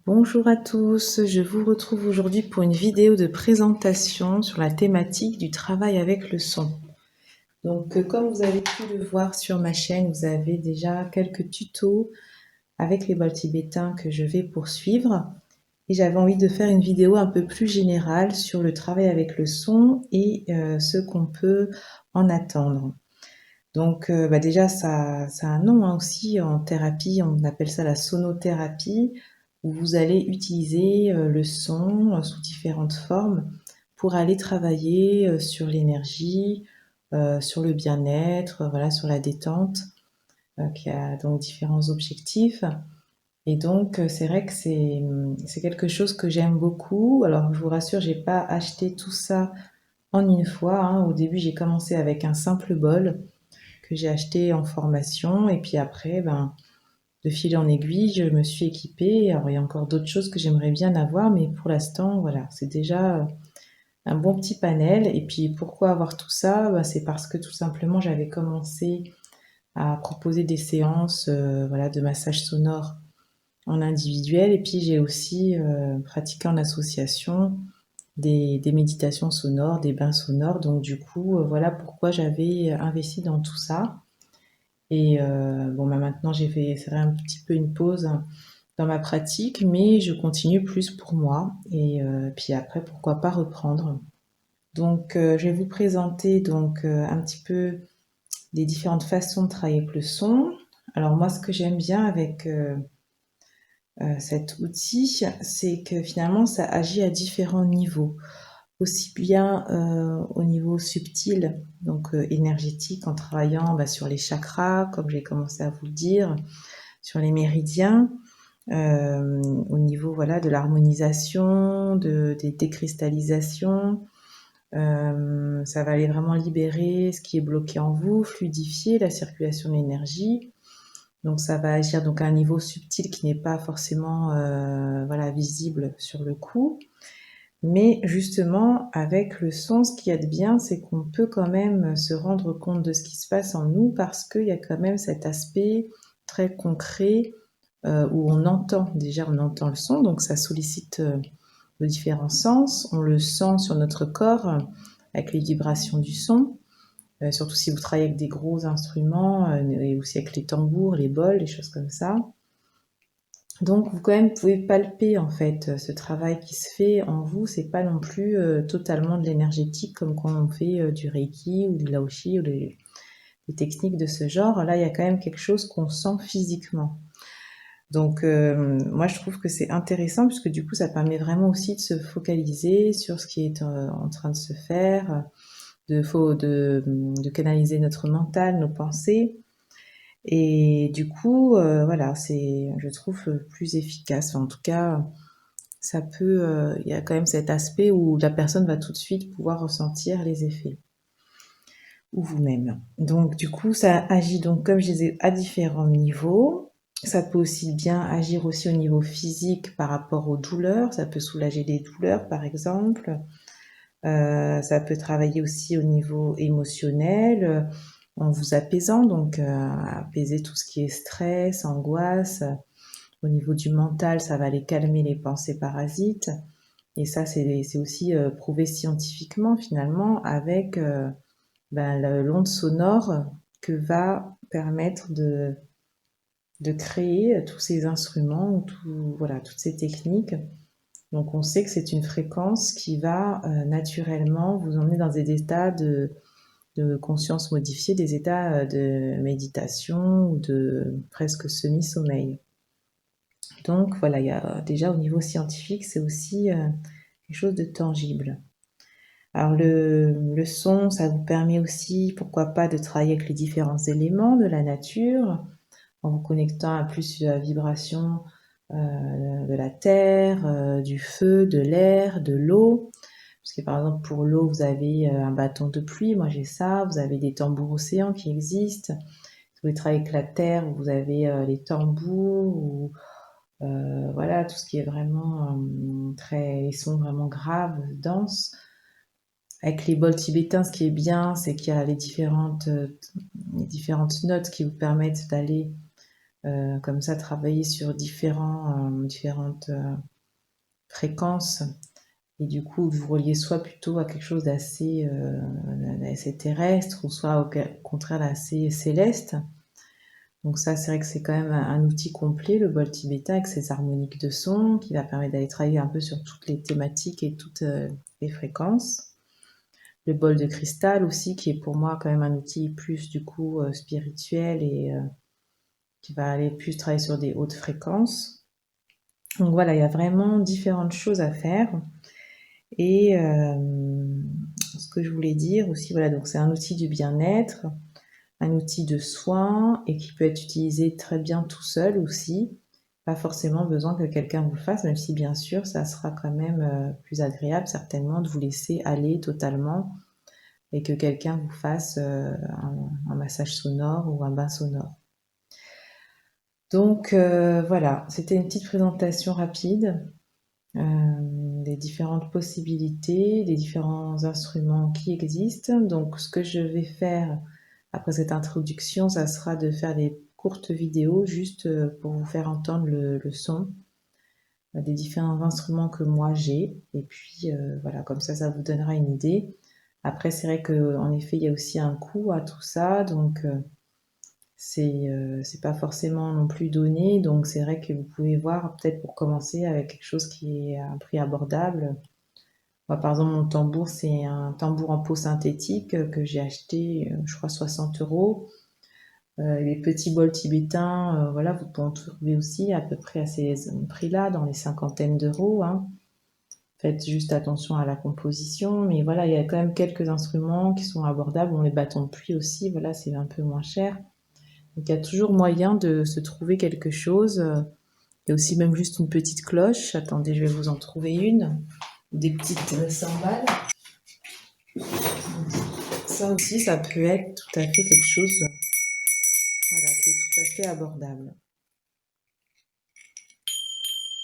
Bonjour à tous, je vous retrouve aujourd'hui pour une vidéo de présentation sur la thématique du travail avec le son. Donc, comme vous avez pu le voir sur ma chaîne, vous avez déjà quelques tutos avec les bols tibétains que je vais poursuivre. Et j'avais envie de faire une vidéo un peu plus générale sur le travail avec le son et ce qu'on peut en attendre. Donc, déjà, ça a un nom aussi en thérapie, on appelle ça la sonothérapie, où vous allez utiliser le son sous différentes formes pour aller travailler sur l'énergie, sur le bien-être, voilà, sur la détente, qui a donc différents objectifs. Et donc, c'est vrai que c'est quelque chose que j'aime beaucoup. Alors, je vous rassure, j'ai pas acheté tout ça en une fois, hein. Au début, j'ai commencé avec un simple bol que j'ai acheté en formation. Et puis après, de fil en aiguille, je me suis équipée. Alors, il y a encore d'autres choses que j'aimerais bien avoir, mais pour l'instant, voilà, c'est déjà un bon petit panel. Et puis, pourquoi avoir tout ça? C'est parce que tout simplement, j'avais commencé à proposer des séances, voilà, de massage sonore en individuel. Et puis, j'ai aussi pratiqué en association des méditations sonores, des bains sonores. Donc, du coup, voilà pourquoi j'avais investi dans tout ça. Et maintenant, j'ai fait, c'est vrai, un petit peu une pause dans ma pratique, mais je continue plus pour moi. Et puis après, pourquoi pas reprendre. Donc, je vais vous présenter donc un petit peu les différentes façons de travailler avec le son. Alors moi, ce que j'aime bien avec cet outil, c'est que finalement, ça agit à différents niveaux. Aussi bien au niveau subtil, donc énergétique, en travaillant sur les chakras, comme j'ai commencé à vous le dire, sur les méridiens, au niveau voilà, de l'harmonisation, des décristallisations. Ça va aller vraiment libérer ce qui est bloqué en vous, fluidifier la circulation de l'énergie. Donc ça va agir donc à un niveau subtil qui n'est pas forcément voilà, visible sur le coup. Mais justement, avec le son, ce qu'il y a de bien, c'est qu'on peut quand même se rendre compte de ce qui se passe en nous parce qu'il y a quand même cet aspect très concret où déjà on entend le son, donc ça sollicite de différents sens. On le sent sur notre corps avec les vibrations du son, surtout si vous travaillez avec des gros instruments et aussi avec les tambours, les bols, les choses comme ça. Donc vous quand même pouvez palper en fait ce travail qui se fait en vous, c'est pas non plus totalement de l'énergétique comme quand on fait du Reiki ou du Laoshi ou des techniques de ce genre. Là, il y a quand même quelque chose qu'on sent physiquement. Donc moi je trouve que c'est intéressant puisque du coup ça permet vraiment aussi de se focaliser sur ce qui est en train de se faire, de canaliser notre mental, nos pensées. Et du coup, voilà, c'est, je trouve, plus efficace. Enfin, en tout cas, ça peut, il y a quand même cet aspect où la personne va tout de suite pouvoir ressentir les effets, ou vous-même. Donc, du coup, ça agit donc, comme je disais, à différents niveaux. Ça peut aussi bien agir aussi au niveau physique par rapport aux douleurs. Ça peut soulager les douleurs, par exemple. Ça peut travailler aussi au niveau émotionnel, en vous apaisant, donc apaiser tout ce qui est stress, angoisse. Au niveau du mental, ça va aller calmer les pensées parasites. Et ça, c'est aussi prouvé scientifiquement, finalement, avec l'onde sonore que va permettre de créer tous ces instruments, voilà, toutes ces techniques. Donc on sait que c'est une fréquence qui va naturellement vous emmener dans des états de conscience modifiée, des états de méditation ou de presque semi-sommeil. Donc voilà, il y a déjà au niveau scientifique, c'est aussi quelque chose de tangible. Alors le son, ça vous permet aussi, pourquoi pas, de travailler avec les différents éléments de la nature, en vous connectant à plus la vibration de la terre, du feu, de l'air, de l'eau. Parce que par exemple pour l'eau, vous avez un bâton de pluie, moi j'ai ça, vous avez des tambours océans qui existent. Si vous voulez travailler avec la terre, vous avez les tambours, ou voilà, tout ce qui est vraiment les sons vraiment graves, denses. Avec les bols tibétains, ce qui est bien, c'est qu'il y a les différentes notes qui vous permettent d'aller Comme ça, travailler sur différentes fréquences. Et du coup, vous reliez soit plutôt à quelque chose d'assez terrestre, ou soit au contraire assez céleste. Donc ça, c'est vrai que c'est quand même un outil complet, le bol tibétain, avec ses harmoniques de son, qui va permettre d'aller travailler un peu sur toutes les thématiques et toutes les fréquences. Le bol de cristal aussi, qui est pour moi quand même un outil plus du coup spirituel et qui va aller plus travailler sur des hautes fréquences. Donc voilà, il y a vraiment différentes choses à faire. Et ce que je voulais dire aussi, voilà, donc c'est un outil du bien-être, un outil de soin et qui peut être utilisé très bien tout seul aussi. Pas forcément besoin que quelqu'un vous le fasse, même si bien sûr ça sera quand même plus agréable certainement de vous laisser aller totalement et que quelqu'un vous fasse un massage sonore ou un bain sonore. Donc voilà, c'était une petite présentation rapide des différentes possibilités, des différents instruments qui existent. Donc ce que je vais faire après cette introduction, ça sera de faire des courtes vidéos juste pour vous faire entendre le son des différents instruments que moi j'ai. Et puis voilà, comme ça vous donnera une idée. Après, c'est vrai qu'en effet, il y a aussi un coût à tout ça, donc c'est pas forcément non plus donné. Donc c'est vrai que vous pouvez voir peut-être pour commencer avec quelque chose qui est à un prix abordable. Moi, par exemple, mon tambour, c'est un tambour en peau synthétique que j'ai acheté, je crois, 60 euros. Les petits bols tibétains, voilà, vous pouvez en trouver aussi à peu près à ces prix-là, dans les cinquantaines d'euros, hein. Faites juste attention à la composition, mais voilà, il y a quand même quelques instruments qui sont abordables. Bon, les bâtons de pluie aussi, voilà, c'est un peu moins cher. Donc il y a toujours moyen de se trouver quelque chose. Il y a aussi même juste une petite cloche. Attendez, je vais vous en trouver une. Des petites cymbales. Ça aussi, ça peut être tout à fait quelque chose, voilà, qui est tout à fait abordable.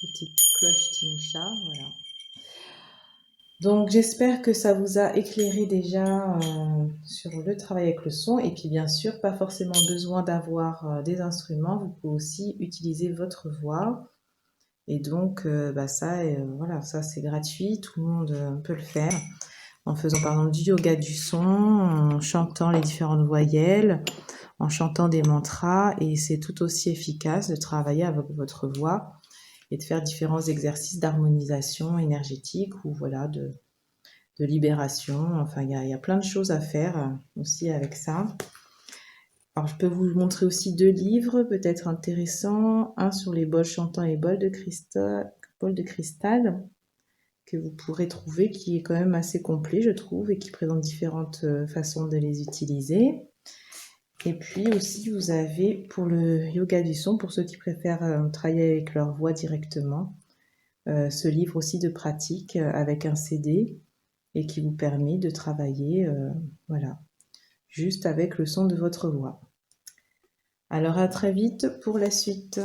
Petite cloche Tincha, voilà. Donc j'espère que ça vous a éclairé déjà sur le travail avec le son. Et puis bien sûr, pas forcément besoin d'avoir des instruments. Vous pouvez aussi utiliser votre voix. Et donc voilà, ça c'est gratuit. Tout le monde peut le faire. En faisant par exemple du yoga du son, en chantant les différentes voyelles, en chantant des mantras. Et c'est tout aussi efficace de travailler avec votre voix et de faire différents exercices d'harmonisation énergétique ou voilà, de libération. Enfin, il y a plein de choses à faire aussi avec ça. Alors, je peux vous montrer aussi deux livres peut-être intéressants. Un sur les bols chantants et bols de cristal que vous pourrez trouver, qui est quand même assez complet, je trouve, et qui présente différentes façons de les utiliser. Et puis aussi, vous avez pour le yoga du son, pour ceux qui préfèrent travailler avec leur voix directement, ce livre aussi de pratique avec un CD et qui vous permet de travailler, voilà, juste avec le son de votre voix. Alors à très vite pour la suite.